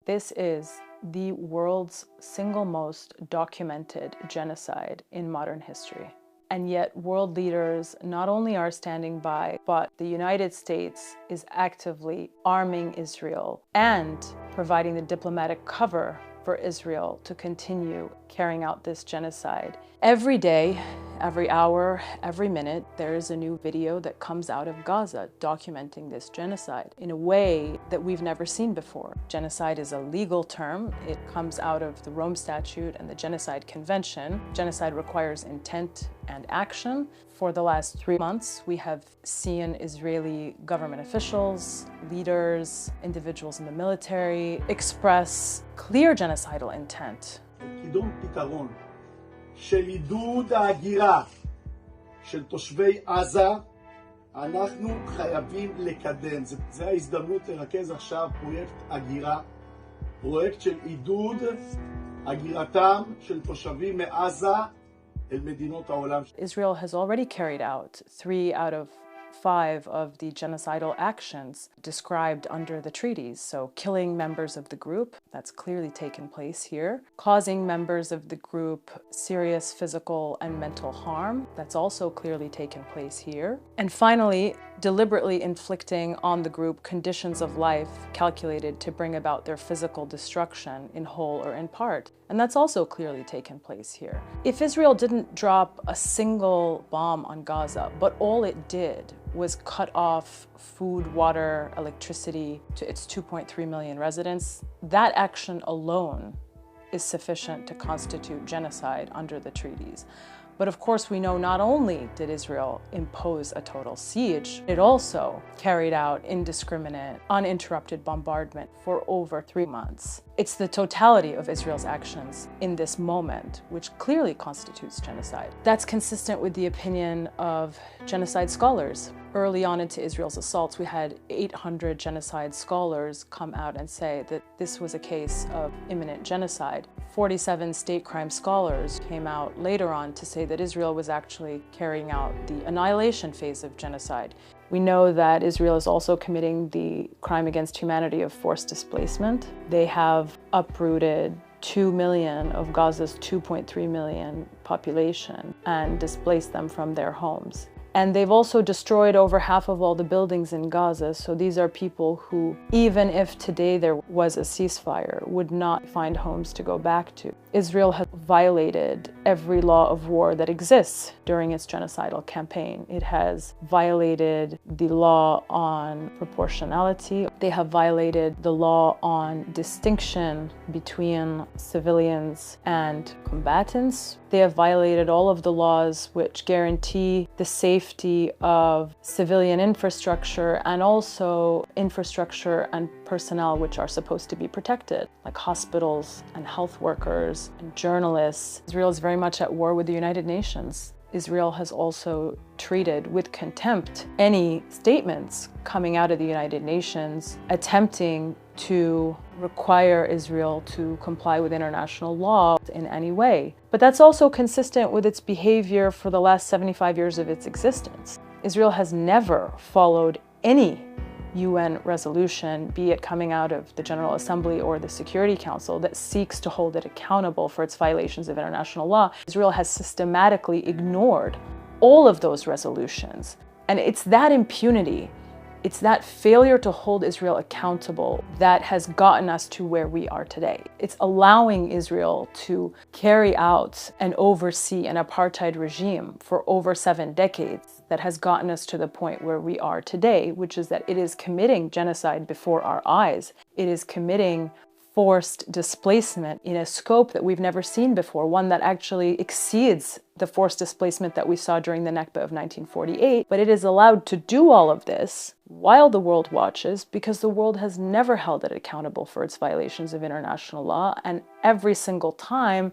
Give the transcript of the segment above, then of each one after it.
This is the world's single most documented genocide in modern history. And yet world leaders not only are standing by, but the United States is actively arming Israel and providing the diplomatic cover for Israel to continue carrying out this genocide. Every day, every hour, every minute, there is a new video that comes out of Gaza documenting this genocide in a way that we've never seen before. Genocide is a legal term. It comes out of the Rome Statute and the Genocide Convention. Genocide requires intent and action. For the last 3 months, we have seen Israeli government officials, leaders, individuals in the military express clear genocidal intent. קידום פתרון של עידוד ההגירה של תושבי עזה, אנחנו חייבים לקדם. זו ההזדמנות לרכז עכשיו פרויקט הגירה, פרויקט של עידוד הגירתם של תושבים מעזה אל מדינות העולם. Israel has already carried out 3 out of 5 of the genocidal actions described under the treaties. So killing members of the group, that's clearly taken place here. Causing members of the group serious physical and mental harm, that's also clearly taken place here. And finally, deliberately inflicting on the group conditions of life calculated to bring about their physical destruction in whole or in part. And that's also clearly taken place here. If Israel didn't drop a single bomb on Gaza, but all it did was cut off food, water, electricity to its 2.3 million residents, that action alone is sufficient to constitute genocide under the treaties. But of course, we know not only did Israel impose a total siege, it also carried out indiscriminate, uninterrupted bombardment for over 3 months. It's the totality of Israel's actions in this moment which clearly constitutes genocide. That's consistent with the opinion of genocide scholars. Early on into Israel's assaults, we had 800 genocide scholars come out and say that this was a case of imminent genocide. 47 state crime scholars came out later on to say that Israel was actually carrying out the annihilation phase of genocide. We know that Israel is also committing the crime against humanity of forced displacement. They have uprooted 2 million of Gaza's 2.3 million population and displaced them from their homes. And they've also destroyed over half of all the buildings in Gaza. So these are people who, even if today there was a ceasefire, would not find homes to go back to. Israel has violated every law of war that exists during its genocidal campaign. It has violated the law on proportionality. They have violated the law on distinction between civilians and combatants. They have violated all of the laws which guarantee the safety of civilian infrastructure and also infrastructure and personnel which are supposed to be protected, like hospitals and health workers and journalists. Israel is very much at war with the United Nations. Israel has also treated with contempt any statements coming out of the United Nations attempting to require Israel to comply with international law in any way. But that's also consistent with its behavior for the last 75 years of its existence. Israel has never followed any UN resolution, be it coming out of the General Assembly or the Security Council, that seeks to hold it accountable for its violations of international law. Israel has systematically ignored all of those resolutions. And it's that impunity, it's that failure to hold Israel accountable that has gotten us to where we are today. It's allowing Israel to carry out and oversee an apartheid regime for over 7 decades that has gotten us to the point where we are today, which is that it is committing genocide before our eyes. It is committing forced displacement in a scope that we've never seen before, one that actually exceeds the forced displacement that we saw during the Nakba of 1948. But it is allowed to do all of this while the world watches because the world has never held it accountable for its violations of international law, and every single time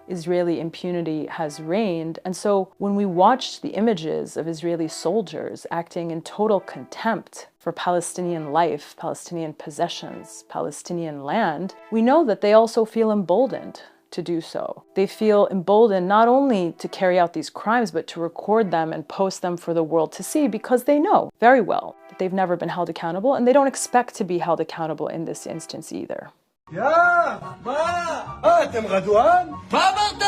Israeli impunity has reigned. And so when we watched the images of Israeli soldiers acting in total contempt for Palestinian life, Palestinian possessions, Palestinian land, we know that they also feel emboldened to do so. They feel emboldened not only to carry out these crimes, but to record them and post them for the world to see, because they know very well that they've never been held accountable, and they don't expect to be held accountable in this instance either. יא! מה? אתם רדואן? מה אמרת?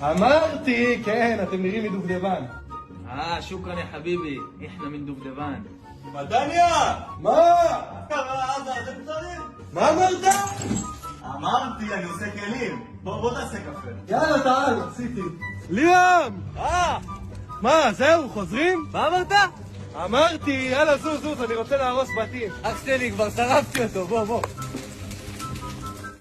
אמרתי, כן, אתם נראים מדובדבן. שוכרן יא חביבי, איחנה מן דובדבן. מדניה! מה? מה אמרת? אמרתי, אני עושה כלים. בוא תעשה קפה. יאללה, תעל, עשיתי. ליאם! מה, זהו, חוזרים? מה אמרת? אמרתי, יאללה, זוז, אני רוצה להרוס בתים. אח שלי, כבר שרפתי אותו, בוא.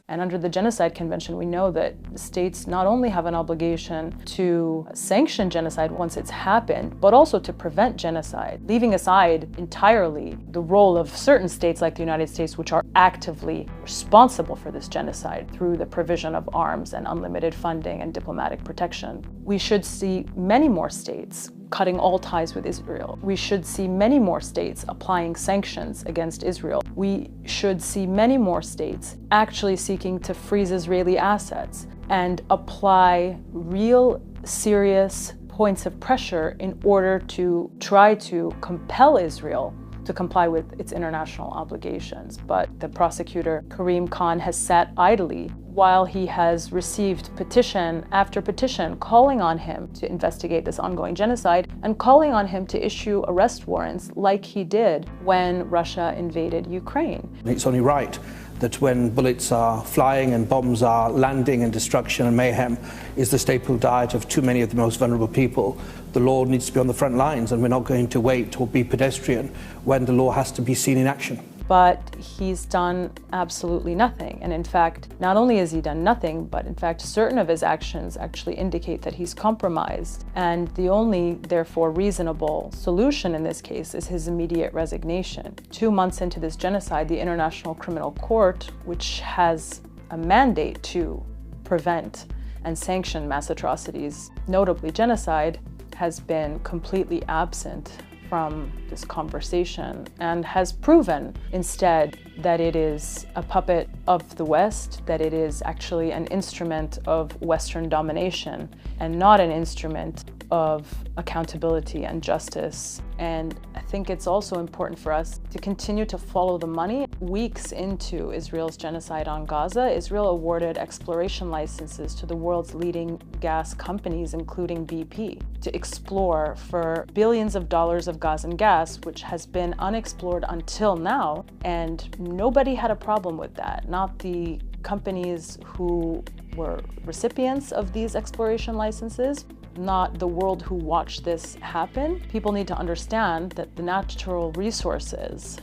And under the Genocide Convention, we know that states not only have an obligation to sanction genocide once it's happened, but also to prevent genocide, leaving aside entirely the role of certain states like the United States, which are actively responsible for this genocide through the provision of arms and unlimited funding and diplomatic protection. We should see many more states cutting all ties with Israel. We should see many more states applying sanctions against Israel. We should see many more states actually seeking to freeze Israeli assets and apply real serious points of pressure in order to try to compel Israel to comply with its international obligations. But the prosecutor, Karim Khan, has sat idly while he has received petition after petition calling on him to investigate this ongoing genocide and calling on him to issue arrest warrants like he did when Russia invaded Ukraine. It's only right that when bullets are flying and bombs are landing and destruction and mayhem is the staple diet of too many of the most vulnerable people, the law needs to be on the front lines, and we're not going to wait or be pedestrian when the law has to be seen in action. But he's done absolutely nothing. And in fact, not only has he done nothing, but in fact, certain of his actions actually indicate that he's compromised. And the only, therefore, reasonable solution in this case is his immediate resignation. 2 months into this genocide, the International Criminal Court, which has a mandate to prevent and sanction mass atrocities, notably genocide, has been completely absent from this conversation and has proven instead that it is a puppet of the West, that it is actually an instrument of Western domination and not an instrument of accountability and justice. And I think it's also important for us to continue to follow the money. Weeks into Israel's genocide on Gaza, Israel awarded exploration licenses to the world's leading gas companies, including BP, to explore for billions of dollars of Gazan gas, which has been unexplored until now. And nobody had a problem with that. Not the companies who were recipients of these exploration licenses, not the world who watched this happen. People need to understand that the natural resources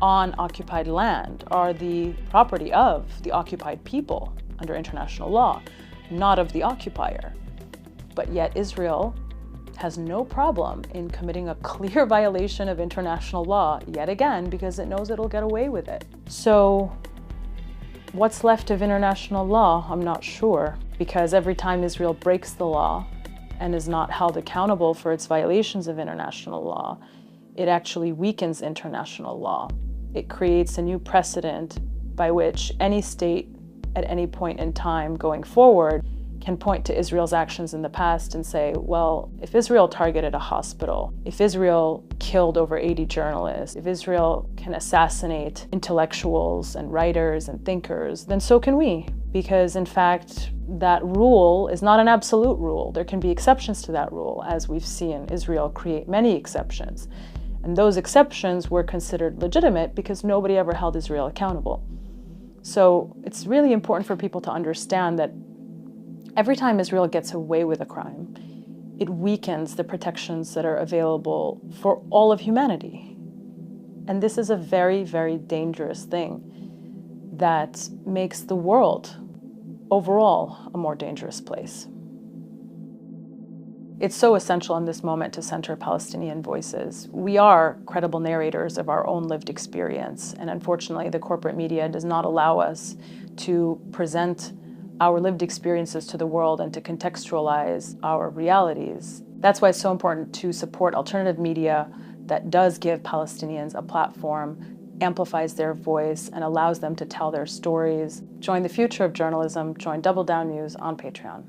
on occupied land are the property of the occupied people under international law, not of the occupier. But yet Israel has no problem in committing a clear violation of international law yet again because it knows it'll get away with it. So what's left of international law? I'm not sure, because every time Israel breaks the law and is not held accountable for its violations of international law, it actually weakens international law. It creates a new precedent by which any state at any point in time going forward can point to Israel's actions in the past and say, well, if Israel targeted a hospital, if Israel killed over 80 journalists, if Israel can assassinate intellectuals and writers and thinkers, then so can we. Because in fact, that rule is not an absolute rule. There can be exceptions to that rule, as we've seen Israel create many exceptions. And those exceptions were considered legitimate because nobody ever held Israel accountable. So it's really important for people to understand that every time Israel gets away with a crime, it weakens the protections that are available for all of humanity. And this is a very, very dangerous thing that makes the world overall a more dangerous place. It's so essential in this moment to center Palestinian voices. We are credible narrators of our own lived experience, and unfortunately the corporate media does not allow us to present our lived experiences to the world and to contextualize our realities. That's why it's so important to support alternative media that does give Palestinians a platform, amplifies their voice, and allows them to tell their stories. Join the future of journalism. Join Double Down News on Patreon.